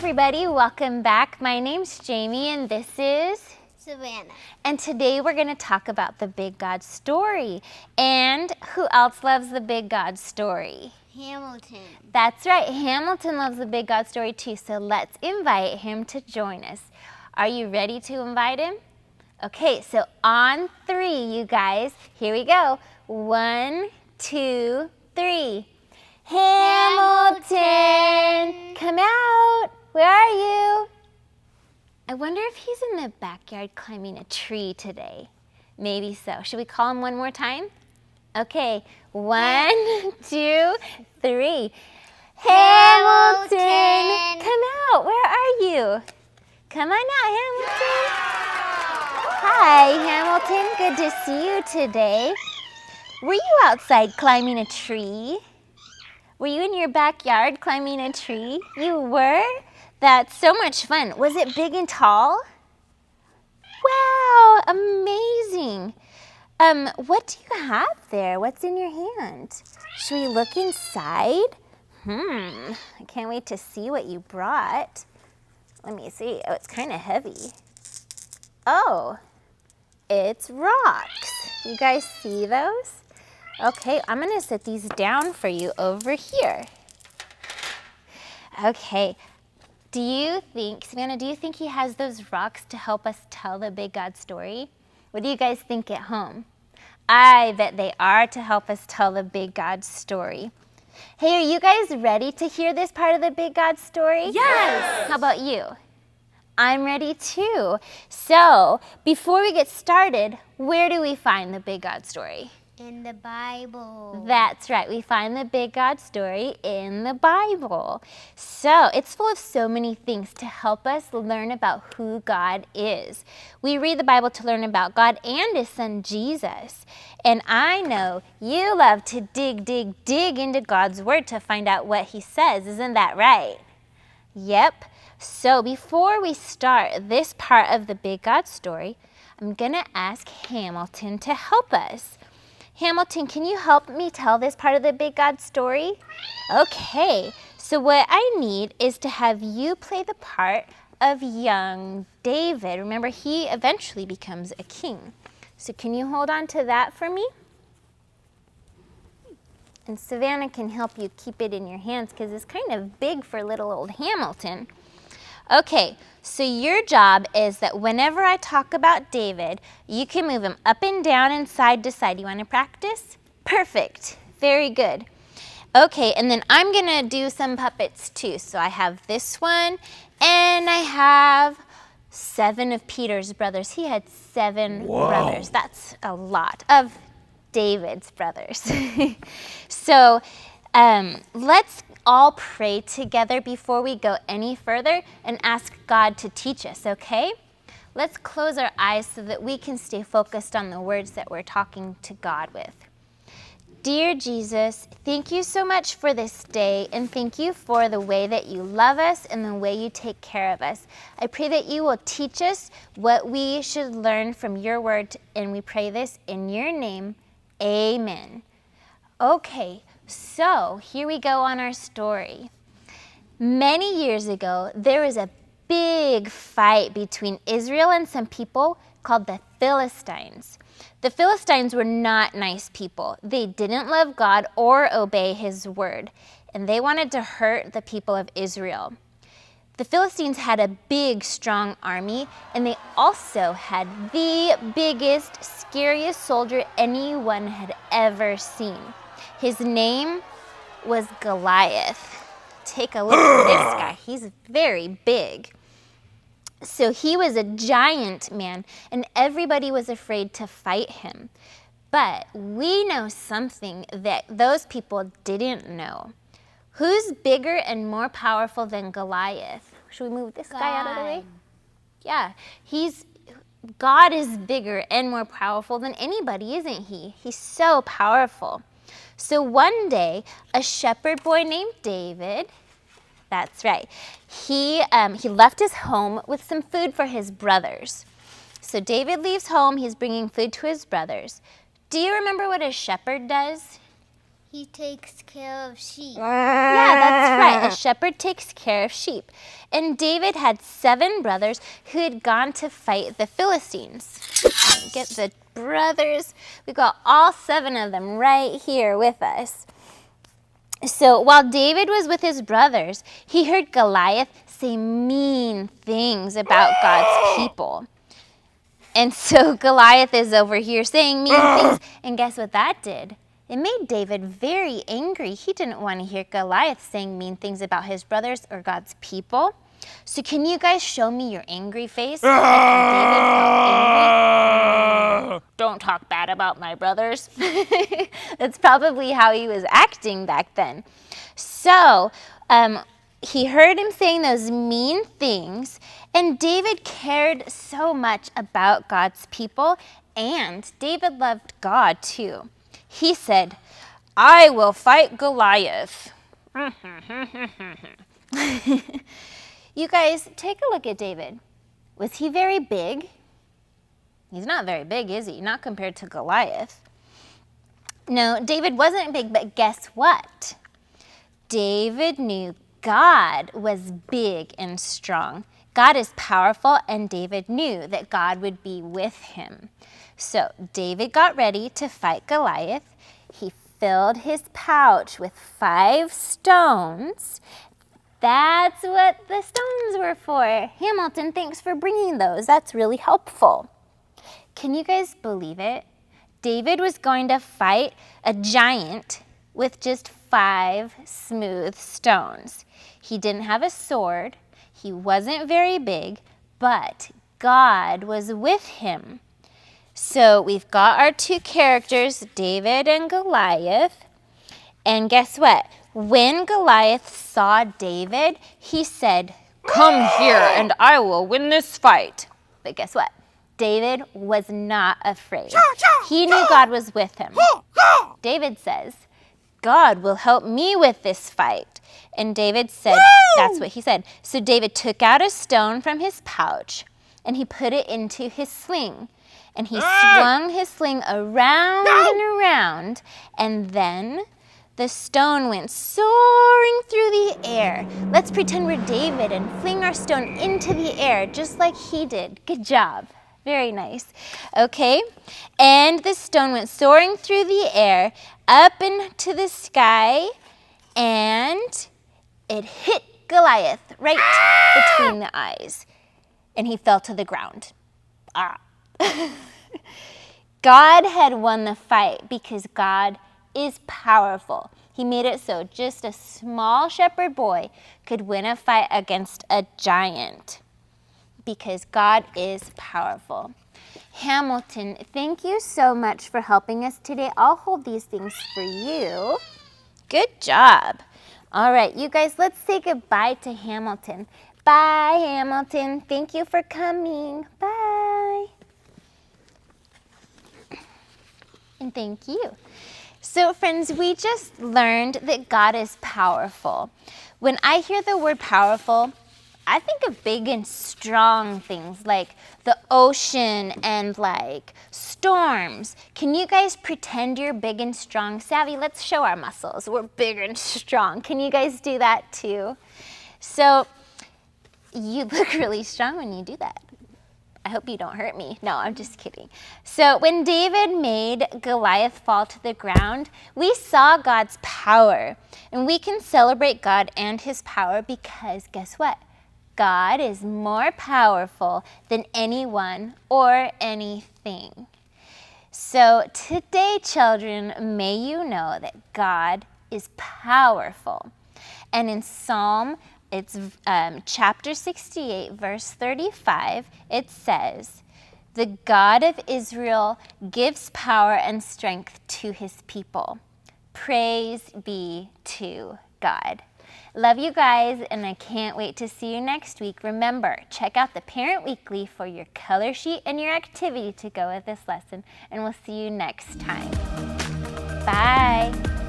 everybody, welcome back. My name's Jamie and this is Savannah. And today we're going to talk about the Big God story. And who else loves the Big God story? Hamilton. That's right, Hamilton loves the Big God story too, so let's invite him to join us. Are you ready to invite him? Okay, so on 3, you guys, here we go. 1, 2, 3. Hamilton, come out. Where are you? I wonder if he's in the backyard climbing a tree today. Maybe so. Should we call him one more time? Okay, 1, 2, 3. Hamilton, come out. Where are you? Come on out, Hamilton. Hi, Hamilton. Good to see you today. Were you outside climbing a tree? Were you in your backyard climbing a tree? You were? That's so much fun. Was it big and tall? Wow, amazing. What do you have there? What's in your hand? Should we look inside? I can't wait to see what you brought. Let me see. Oh, it's kind of heavy. Oh, it's rocks. You guys see those? Okay, I'm gonna set these down for you over here. Okay, Savannah, do you think he has those rocks to help us tell the Big God story? What do you guys think at home? I bet they are to help us tell the Big God story. Hey, are you guys ready to hear this part of the Big God story? Yes! How about you? I'm ready too. So, before we get started, where do we find the Big God story? In the Bible. That's right. We find the Big God story in the Bible. So it's full of so many things to help us learn about who God is. We read the Bible to learn about God and His Son, Jesus. And I know you love to dig into God's Word to find out what He says. Isn't that right? Yep. So before we start this part of the Big God story, I'm going to ask Hamilton to help us. Hamilton, can you help me tell this part of the Big God story? Okay, so what I need is to have you play the part of young David. Remember, he eventually becomes a king. So can you hold on to that for me? And Savannah can help you keep it in your hands because it's kind of big for little old Hamilton. Okay, so your job is that whenever I talk about David, you can move him up and down and side to side. You want to practice? Perfect. Very good. Okay, and then I'm going to do some puppets too. So I have this one, and I have 7 of Peter's brothers. He had 7 brothers. That's a lot of David's brothers. So let's all pray together before we go any further and ask God to teach us, okay? Let's close our eyes so that we can stay focused on the words that we're talking to God with. Dear Jesus, thank you so much for this day, and thank you for the way that you love us and the way you take care of us. I pray that you will teach us what we should learn from your word, and we pray this in your name. Amen. Okay, so here we go on our story. Many years ago, there was a big fight between Israel and some people called the Philistines. The Philistines were not nice people. They didn't love God or obey His word, and they wanted to hurt the people of Israel. The Philistines had a big, strong army, and they also had the biggest, scariest soldier anyone had ever seen. His name was Goliath. Take a look at this guy. He's very big. So he was a giant man, and everybody was afraid to fight him. But we know something that those people didn't know. Who's bigger and more powerful than Goliath? Should we move this guy out of the way? Yeah, God is bigger and more powerful than anybody, isn't he? He's so powerful. So one day, a shepherd boy named David, that's right, he left his home with some food for his brothers. So David leaves home, he's bringing food to his brothers. Do you remember what a shepherd does? He takes care of sheep. Yeah, that's right. A shepherd takes care of sheep. And David had 7 brothers who had gone to fight the Philistines. Get the brothers. We got all 7 of them right here with us. So while David was with his brothers, he heard Goliath say mean things about God's people. And so Goliath is over here saying mean things. And guess what that did? It made David very angry. He didn't want to hear Goliath saying mean things about his brothers or God's people. So can you guys show me your angry face? Like how David felt angry? Don't talk bad about my brothers. That's probably how he was acting back then. So he heard him saying those mean things, and David cared so much about God's people, and David loved God too. He said, "I will fight Goliath." You guys, take a look at David. Was he very big? He's not very big, is he? Not compared to Goliath. No, David wasn't big, but guess what? David knew God was big and strong. God is powerful, and David knew that God would be with him. So David got ready to fight Goliath. He filled his pouch with 5 stones. That's what the stones were for. Hamilton, thanks for bringing those. That's really helpful. Can you guys believe it? David was going to fight a giant with just 5 smooth stones. He didn't have a sword. He wasn't very big, but God was with him. So we've got our 2 characters, David and Goliath. And guess what? When Goliath saw David, he said, "Come here and I will win this fight." But guess what? David was not afraid. He knew God was with him. David says, "God will help me with this fight." And David said, that's what he said. So David took out a stone from his pouch and he put it into his sling. And he swung his sling around and around, and then the stone went soaring through the air. Let's pretend we're David and fling our stone into the air just like he did. Good job. Very nice. Okay, and the stone went soaring through the air up into the sky, and it hit Goliath right between the eyes, and he fell to the ground. God had won the fight because God is powerful. He made it so just a small shepherd boy could win a fight against a giant because God is powerful. Hamilton, thank you so much for helping us today. I'll hold these things for you. Good job. All right, you guys, let's say goodbye to Hamilton. Bye, Hamilton. Thank you for coming. Bye. And thank you. So friends, we just learned that God is powerful. When I hear the word powerful, I think of big and strong things like the ocean and like storms. Can you guys pretend you're big and strong? Savvy, let's show our muscles. We're big and strong. Can you guys do that too? So you look really strong when you do that. I hope you don't hurt me. No, I'm just kidding. So when David made Goliath fall to the ground, we saw God's power. And we can celebrate God and his power because guess what? God is more powerful than anyone or anything. So today, children, may you know that God is powerful. And in Psalm It's chapter 68, verse 35. It says, "The God of Israel gives power and strength to his people." Praise be to God. Love you guys, and I can't wait to see you next week. Remember, check out the Parent Weekly for your color sheet and your activity to go with this lesson, and we'll see you next time. Bye.